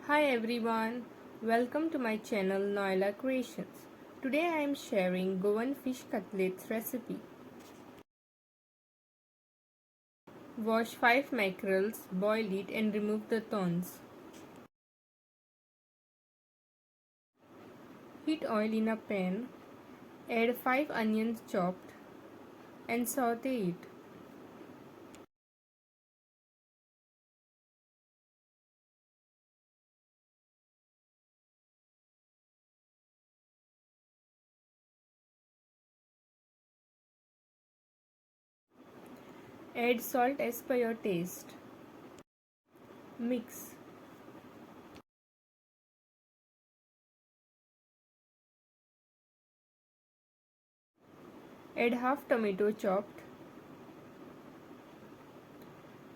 Hi everyone, welcome to my channel Noila Creations. Today I am sharing Goan fish cutlets recipe. Wash 5 mackerels, boil it and remove the thorns. Heat oil in a pan, add 5 onions chopped and saute it. Add salt as per your taste. Mix. Add half tomato chopped.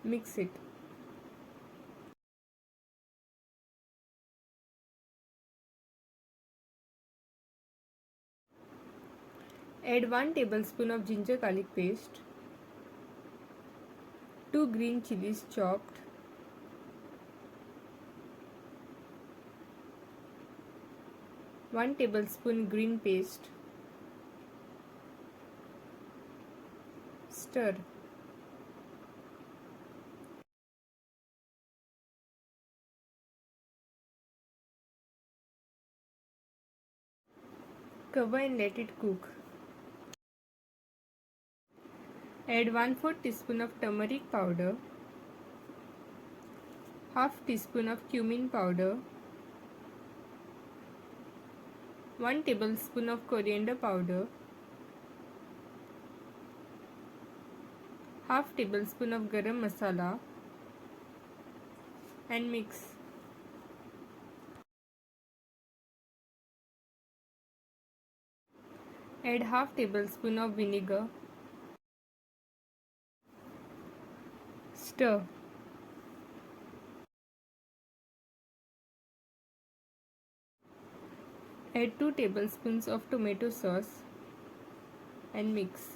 Mix it. Add 1 tablespoon of ginger garlic paste, 2 green chilies chopped, 1 tablespoon green paste. Stir. Cover and let it cook. Add 1/4 teaspoon of turmeric powder, half teaspoon of cumin powder, 1 tablespoon of coriander powder, half tablespoon of garam masala and mix. Add half tablespoon of vinegar. Stir. Add 2 tablespoons of tomato sauce and mix.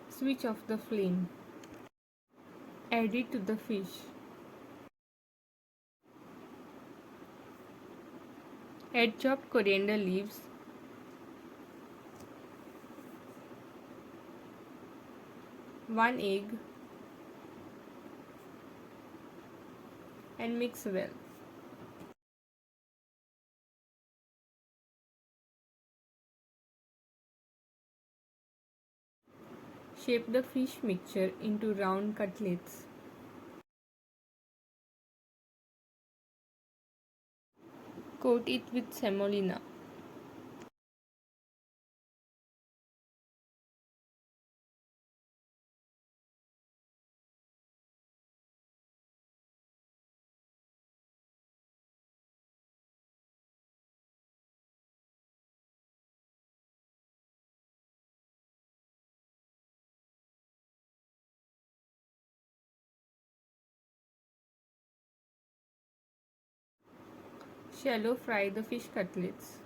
Switch off the flame. Add it to the fish. Add chopped coriander leaves, 1 egg and mix well. Shape the fish mixture into round cutlets. Coat it with semolina. Shallow fry the fish cutlets.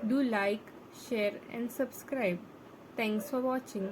Do like, share and subscribe. Thanks for watching.